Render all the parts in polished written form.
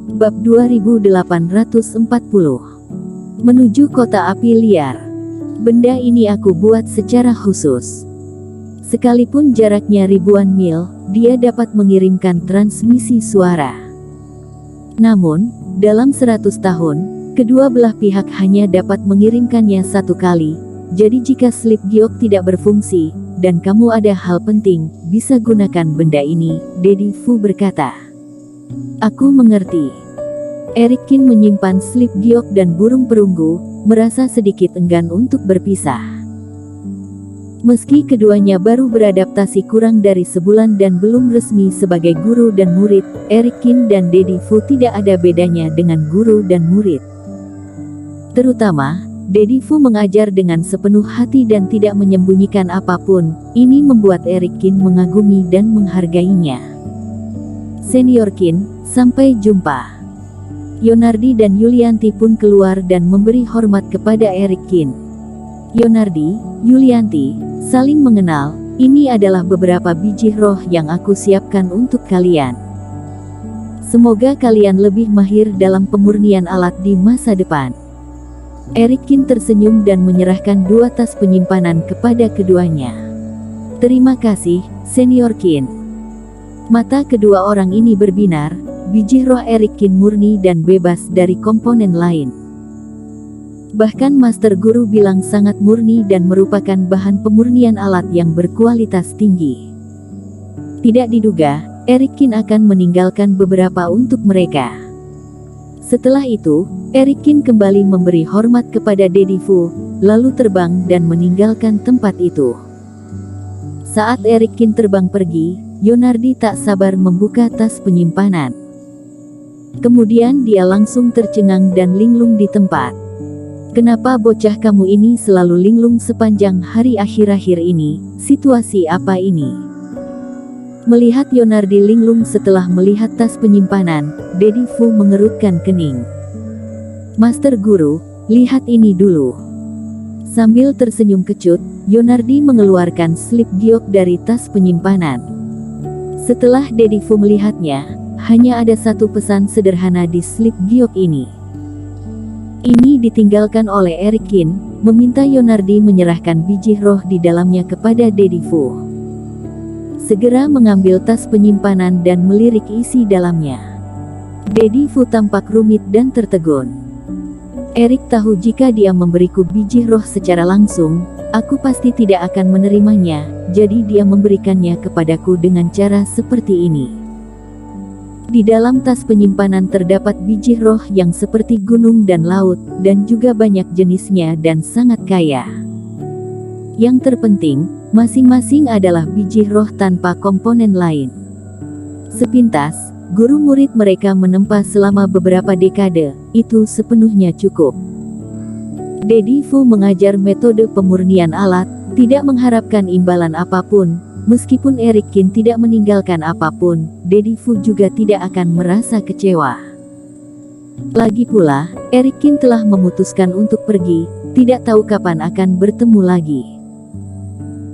Bab 2840. Menuju kota api liar. Benda ini aku buat secara khusus. Sekalipun jaraknya ribuan mil, dia dapat mengirimkan transmisi suara. Namun, dalam 100 tahun, kedua belah pihak hanya dapat mengirimkannya satu kali. Jadi jika slip giok tidak berfungsi, dan kamu ada hal penting, bisa gunakan benda ini, Daddy Fu berkata. Aku mengerti. Eric Kin menyimpan slip giok dan burung perunggu, merasa sedikit enggan untuk berpisah. Meski keduanya baru beradaptasi kurang dari sebulan dan belum resmi sebagai guru dan murid, Eric Kin dan Daddy Fu tidak ada bedanya dengan guru dan murid. Terutama, Daddy Fu mengajar dengan sepenuh hati dan tidak menyembunyikan apapun. Ini membuat Eric Kin mengagumi dan menghargainya. Senior Kin, sampai jumpa. Yonardi dan Yulianti pun keluar dan memberi hormat kepada Eric Kin. Yonardi, Yulianti, saling mengenal. Ini adalah beberapa biji roh yang aku siapkan untuk kalian. Semoga kalian lebih mahir dalam pemurnian alat di masa depan. Eric Kin tersenyum dan menyerahkan 2 tas penyimpanan kepada keduanya. Terima kasih, Senior Kin. Mata kedua orang ini berbinar. Biji roh Eric Kin murni dan bebas dari komponen lain. Bahkan Master Guru bilang sangat murni dan merupakan bahan pemurnian alat yang berkualitas tinggi. Tidak diduga, Eric Kin akan meninggalkan beberapa untuk mereka. Setelah itu, Eric Kin kembali memberi hormat kepada Daddy Fu, lalu terbang dan meninggalkan tempat itu. Saat Eric Kin terbang pergi, Yonardi tak sabar membuka tas penyimpanan. Kemudian dia langsung tercengang dan linglung di tempat. Kenapa bocah kamu ini selalu linglung sepanjang hari akhir-akhir ini? Situasi apa ini? Melihat Yonardi linglung setelah melihat tas penyimpanan, Daddy Fu mengerutkan kening. Master Guru, lihat ini dulu. Sambil tersenyum kecut, Yonardi mengeluarkan slip giok dari tas penyimpanan. Setelah Daddy Fu melihatnya, hanya ada satu pesan sederhana di slip giok ini. Ini ditinggalkan oleh Eric Kin, meminta Yonardi menyerahkan biji roh di dalamnya kepada Daddy Fu. Segera mengambil tas penyimpanan dan melirik isi dalamnya. Daddy Fu tampak rumit dan tertegun. Eric tahu jika dia memberiku biji roh secara langsung, aku pasti tidak akan menerimanya, jadi dia memberikannya kepadaku dengan cara seperti ini. Di dalam tas penyimpanan terdapat biji roh yang seperti gunung dan laut, dan juga banyak jenisnya dan sangat kaya. Yang terpenting, masing-masing adalah biji roh tanpa komponen lain. Sepintas, guru murid mereka menempa selama beberapa dekade, itu sepenuhnya cukup. Daddy Fu mengajar metode pemurnian alat, tidak mengharapkan imbalan apapun. Meskipun Eric Kin tidak meninggalkan apapun, Daddy Fu juga tidak akan merasa kecewa. Lagi pula, Eric Kin telah memutuskan untuk pergi, tidak tahu kapan akan bertemu lagi.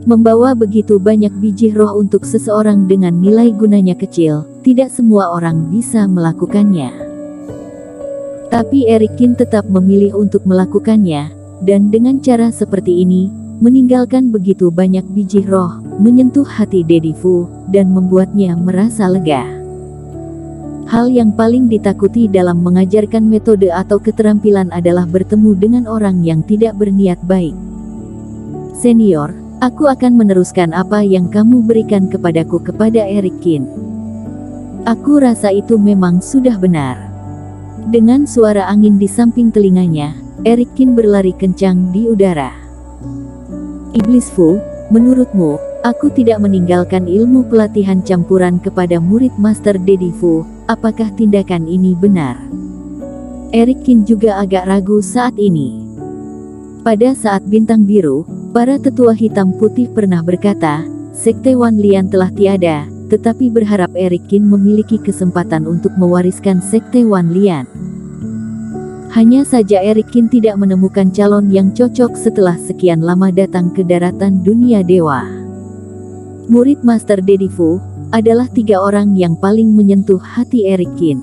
Membawa begitu banyak biji roh untuk seseorang dengan nilai gunanya kecil, tidak semua orang bisa melakukannya. Tapi Eric Kin tetap memilih untuk melakukannya, dan dengan cara seperti ini, meninggalkan begitu banyak biji roh, menyentuh hati Daddy Fu, dan membuatnya merasa lega. Hal yang paling ditakuti dalam mengajarkan metode atau keterampilan adalah bertemu dengan orang yang tidak berniat baik. Senior, aku akan meneruskan apa yang kamu berikan kepadaku kepada Eric Kin. Aku rasa itu memang sudah benar. Dengan suara angin di samping telinganya, Eric Kin berlari kencang di udara. Iblis Fu, menurutmu, aku tidak meninggalkan ilmu pelatihan campuran kepada murid Master Daddy Fu, apakah tindakan ini benar? Eric Kin juga agak ragu saat ini. Pada saat Bintang Biru, para tetua hitam putih pernah berkata, Sekte Wan Lian telah tiada, tetapi berharap Eric Kin memiliki kesempatan untuk mewariskan Sekte Wan Lian. Hanya saja Eric Kin tidak menemukan calon yang cocok setelah sekian lama datang ke daratan dunia dewa. Murid Master Daddy Fu adalah 3 orang yang paling menyentuh hati Eric Kin.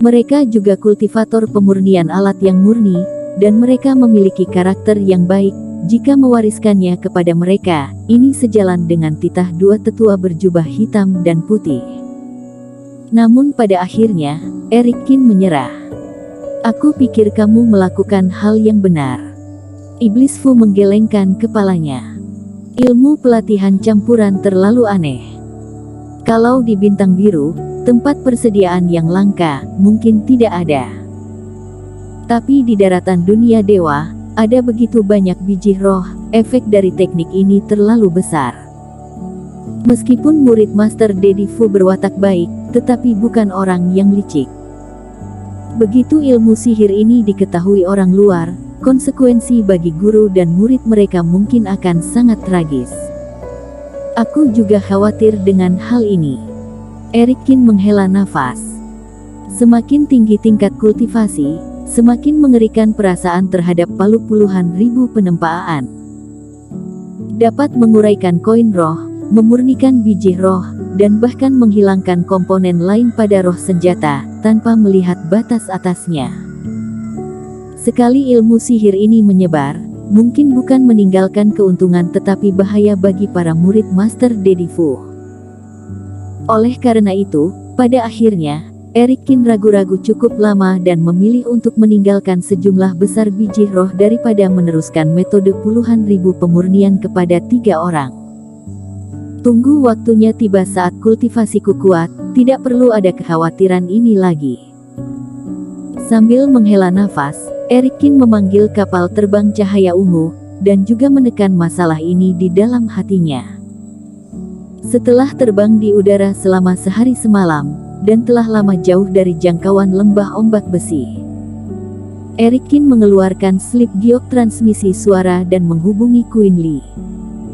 Mereka juga kultivator pemurnian alat yang murni, dan mereka memiliki karakter yang baik. Jika mewariskannya kepada mereka, ini sejalan dengan titah dua tetua berjubah hitam dan putih. Namun pada akhirnya, Erikkin menyerah. Aku pikir kamu melakukan hal yang benar. Iblis Fu menggelengkan kepalanya. Ilmu pelatihan campuran terlalu aneh. Kalau di Bintang Biru, tempat persediaan yang langka, mungkin tidak ada. Tapi di daratan dunia dewa, ada begitu banyak biji roh, efek dari teknik ini terlalu besar. Meskipun murid Master Dedi Fu berwatak baik, tetapi bukan orang yang licik. Begitu ilmu sihir ini diketahui orang luar, konsekuensi bagi guru dan murid mereka mungkin akan sangat tragis. Aku juga khawatir dengan hal ini. Erikkin menghela nafas. Semakin tinggi tingkat kultivasi, semakin mengerikan perasaan terhadap palu puluhan ribu penempaan. Dapat menguraikan koin roh, memurnikan biji roh, dan bahkan menghilangkan komponen lain pada roh senjata, tanpa melihat batas atasnya. Sekali ilmu sihir ini menyebar, mungkin bukan meninggalkan keuntungan tetapi bahaya bagi para murid Master Dedi Fu. Oleh karena itu, pada akhirnya, Erikkin ragu-ragu cukup lama dan memilih untuk meninggalkan sejumlah besar biji roh daripada meneruskan metode puluhan ribu pemurnian kepada 3 orang. Tunggu waktunya tiba saat kultivasiku kuat, tidak perlu ada kekhawatiran ini lagi. Sambil menghela nafas, Erikkin memanggil kapal terbang cahaya ungu, dan juga menekan masalah ini di dalam hatinya. Setelah terbang di udara selama sehari semalam, dan telah lama jauh dari jangkauan lembah ombak besi, Erikkin mengeluarkan slip giok transmisi suara dan menghubungi Queen Lee.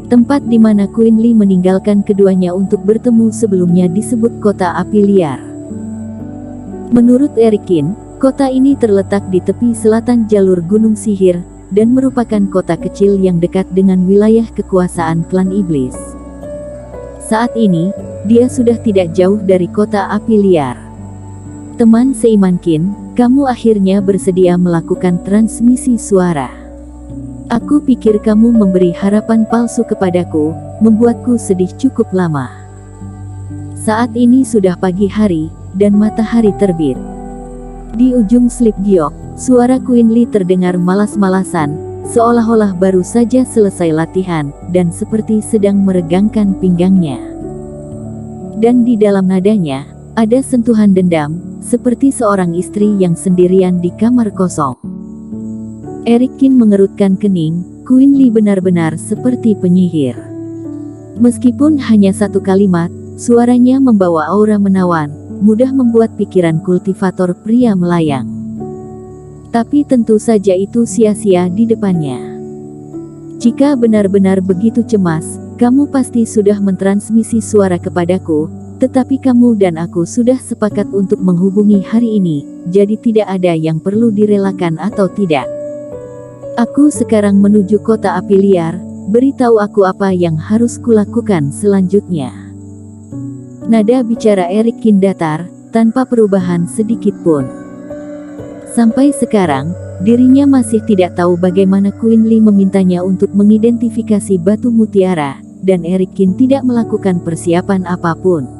Tempat di mana Queen Lee meninggalkan keduanya untuk bertemu sebelumnya disebut kota api liar. Menurut Erikkin, kota ini terletak di tepi selatan jalur Gunung Sihir, dan merupakan kota kecil yang dekat dengan wilayah kekuasaan klan iblis. Saat ini, dia sudah tidak jauh dari kota api liar. Teman seiman Qin, kamu akhirnya bersedia melakukan transmisi suara. Aku pikir kamu memberi harapan palsu kepadaku, membuatku sedih cukup lama. Saat ini sudah pagi hari, dan matahari terbit. Di ujung slip giok, suara Queen Lee terdengar malas-malasan, seolah-olah baru saja selesai latihan, dan seperti sedang meregangkan pinggangnya. Dan di dalam nadanya, ada sentuhan dendam, seperti seorang istri yang sendirian di kamar kosong. Erikkin mengerutkan kening, Queen Lee benar-benar seperti penyihir. Meskipun hanya satu kalimat, suaranya membawa aura menawan, mudah membuat pikiran kultivator pria melayang. Tapi tentu saja itu sia-sia di depannya. Jika benar-benar begitu cemas, kamu pasti sudah mentransmisi suara kepadaku, tetapi kamu dan aku sudah sepakat untuk menghubungi hari ini, jadi tidak ada yang perlu direlakan atau tidak. Aku sekarang menuju kota api liar, beritahu aku apa yang harus kulakukan selanjutnya. Nada bicara Erikkin datar, tanpa perubahan sedikit pun. Sampai sekarang, dirinya masih tidak tahu bagaimana Queen Lee memintanya untuk mengidentifikasi batu mutiara, dan Erikkin tidak melakukan persiapan apapun.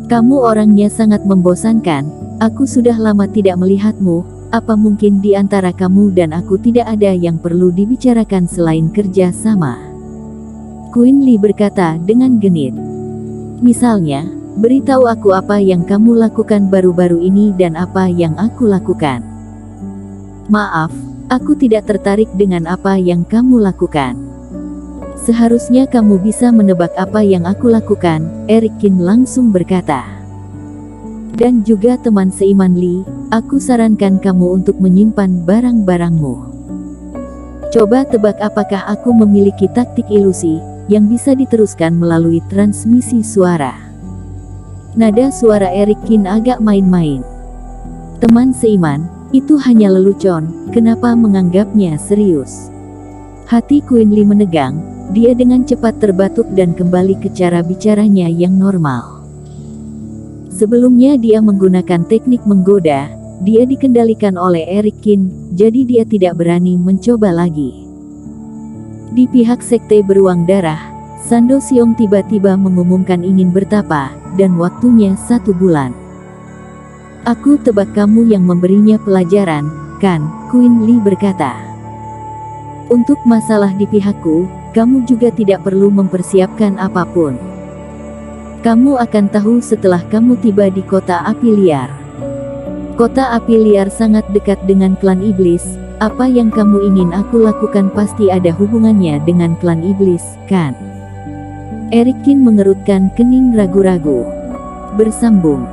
Kamu orangnya sangat membosankan, aku sudah lama tidak melihatmu. Apa mungkin di antara kamu dan aku tidak ada yang perlu dibicarakan selain kerja sama? Queen Lee berkata dengan genit. Misalnya, beritahu aku apa yang kamu lakukan baru-baru ini dan apa yang aku lakukan. Maaf, aku tidak tertarik dengan apa yang kamu lakukan. Seharusnya kamu bisa menebak apa yang aku lakukan, Erikkin langsung berkata. Dan juga teman seiman Lee, aku sarankan kamu untuk menyimpan barang-barangmu. Coba tebak apakah aku memiliki taktik ilusi, yang bisa diteruskan melalui transmisi suara. Nada suara Erikkin agak main-main. Teman seiman, itu hanya lelucon, kenapa menganggapnya serius? Hati Queen Lee menegang, dia dengan cepat terbatuk dan kembali ke cara bicaranya yang normal. Sebelumnya dia menggunakan teknik menggoda, dia dikendalikan oleh Eric Kin, jadi dia tidak berani mencoba lagi. Di pihak sekte beruang darah, Sando Siong tiba-tiba mengumumkan ingin bertapa, dan waktunya 1 bulan. Aku tebak kamu yang memberinya pelajaran, kan? Queen Lee berkata. Untuk masalah di pihakku, kamu juga tidak perlu mempersiapkan apapun. Kamu akan tahu setelah kamu tiba di kota api liar. Kota api liar sangat dekat dengan klan iblis. Apa yang kamu ingin aku lakukan pasti ada hubungannya dengan klan iblis, kan? Eric Kin mengerutkan kening ragu-ragu. Bersambung.